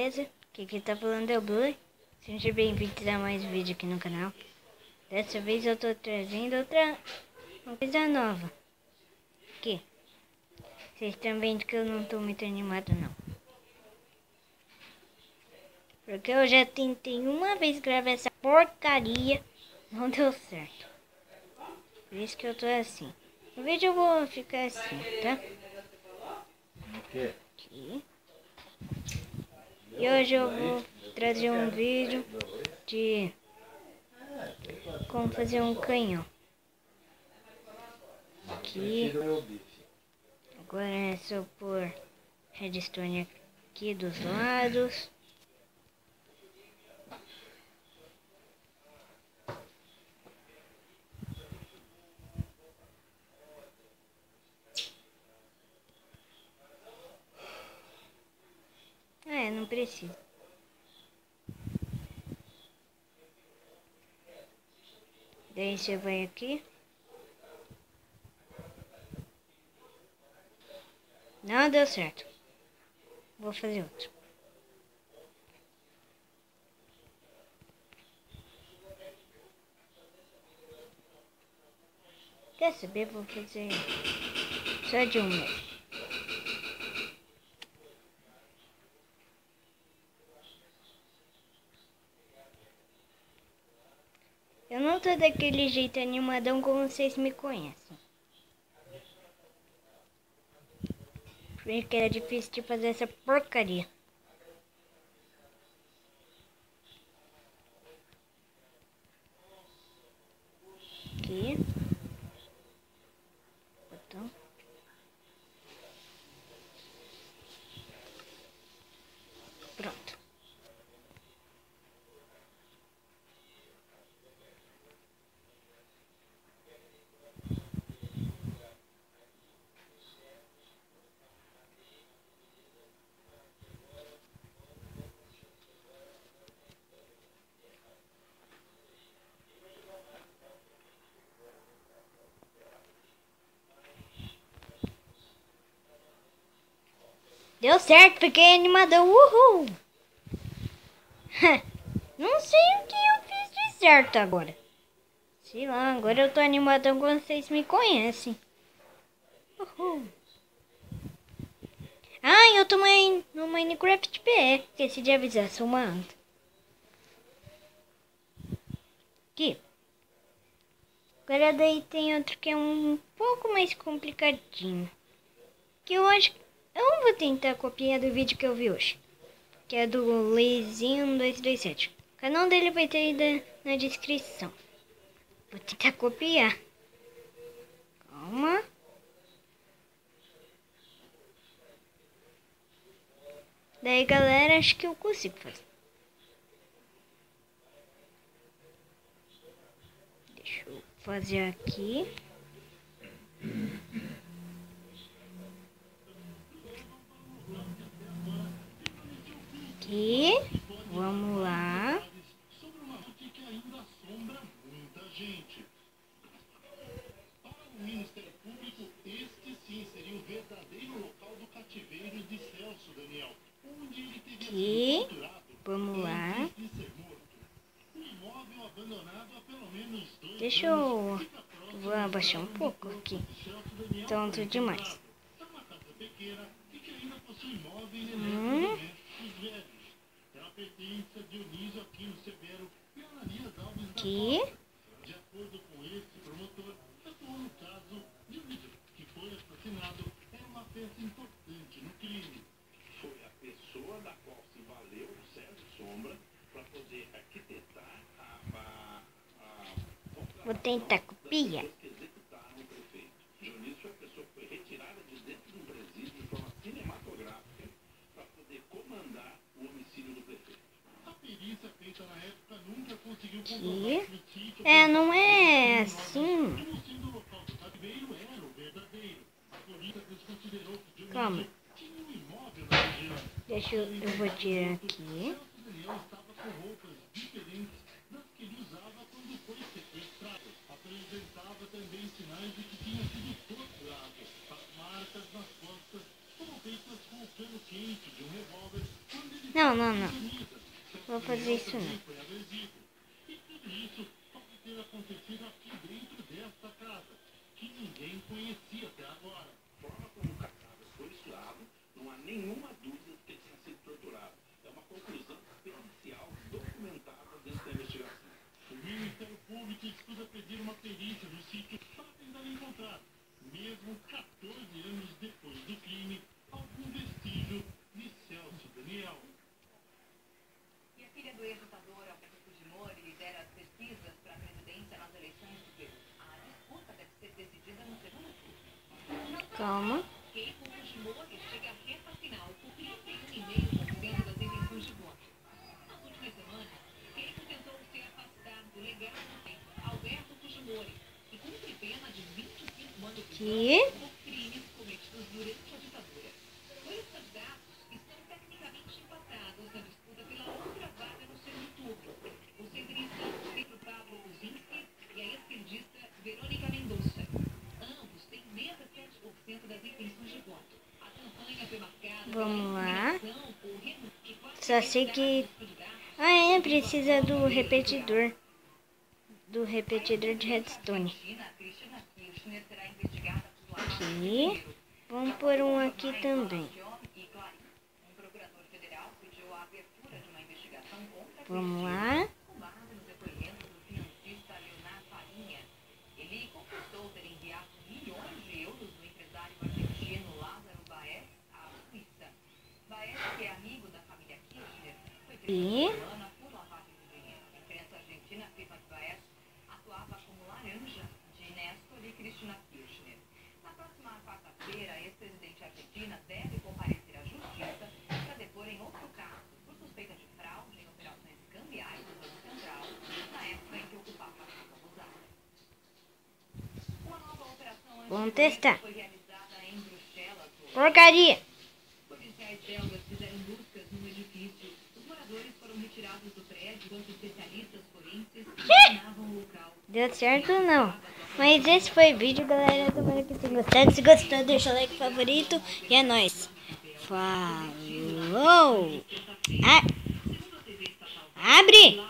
beleza? Aqui quem tá falando é o Blue. Seja bem-vindo a mais um vídeo aqui no canal. Dessa vez eu tô trazendo uma coisa nova. Aqui. Vocês estão vendo que eu não tô muito animado não. Porque eu já tentei uma vez gravar essa porcaria. Não deu certo. Por isso que eu tô assim. No vídeo eu vou ficar assim, tá? Aqui. E hoje eu vou trazer um vídeo de como fazer um canhão. Aqui. Agora é só pôr redstone aqui dos lados. Não precisa. Daí você vai aqui. Não deu certo. Vou fazer outro. Quer saber? Vou fazer só de um mesmo. Eu não tô daquele jeito animadão como vocês me conhecem. Porque era difícil de fazer essa porcaria. Aqui. Botão. Pronto. Deu certo, fiquei animadão. Uhul! Não sei o que eu fiz de certo agora. Sei lá, agora eu tô animadão quando vocês me conhecem. Uhul! Ah, eu tô no Minecraft PE. Esqueci de avisar, sou uma anta. Aqui. Agora daí tem outro que é um pouco mais complicadinho. Que eu acho que eu vou tentar copiar do vídeo que eu vi hoje. Que é do Leizinho237. O canal dele vai ter aí na descrição. Vou tentar copiar. Calma. Daí, galera, acho que eu consigo fazer. Deixa eu fazer aqui. Aqui. Vamos lá. Aqui, vamos lá. Deixa eu... Vou abaixar um pouco aqui. Tanto demais. Aqui. Vou tentar copiar. Aqui. Não é assim. Calma. Deixa eu vou tirar aqui. Não, Não, não, não. Vou fazer isso não. Nenhuma dúvida que ele tenha sido torturado. É uma conclusão pericial documentada dentro da investigação. O Ministério Público estuda pedir uma perícia no sítio para tentar encontrar, mesmo 14 anos depois do crime, algum vestígio de Celso Daniel. E a filha do ex-ditador Alberto Fujimori lidera as pesquisas para a presidência nas eleições do Peru. A disputa deve ser decidida no segundo turno. Calma. Keiko Fujimori chega à reta final com 31,5% das intenções de voto. Nas últimas semanas, Keiko tentou se afastar do legado de Alberto Fujimori e cumpre pena de 25 anos de prisão por crimes cometidos durante a ditadura. Os candidatos estão tecnicamente empatados na disputa pela outra vaga no segundo turno. O centrista Pedro Pablo Kuczynski e a esquerdista Verônica Mendonça. Ambos têm 67% das intenções de voto. A campanha foi marcada Vamos lá. por Só sei que... Ah, é, precisa do repetidor. Do repetidor de redstone. Aqui. Vamos pôr um aqui também. Vamos lá. Ele confessou ter enviado milhões de euros do empresário argentino Lázaro Baez à Suíça. Baez, que é amigo da família Kirchner, foi preso esta semana por lavagem de dinheiro. A imprensa argentina afirma que Baez atuava como laranja de Néstor e Cristina Kirchner. Na próxima quarta-feira, a ex-presidente argentina deve comparecer à justiça para depor em outro caso por suspeita de fraude em operações cambiais do Banco Central, na época em que ocupava a casa rosada. Uma nova operação Vamos testar. foi realizada em Bruxelas. Porcaria. Policiais belgas fizeram buscas no edifício. Os moradores foram retirados do prédio enquanto especialistas forenses examinavam o local. Deu certo ou não? Mas esse foi o vídeo, galera. Tomara que tenham gostado. Se gostou, deixa o like favorito. E é nóis. Falou. Abre.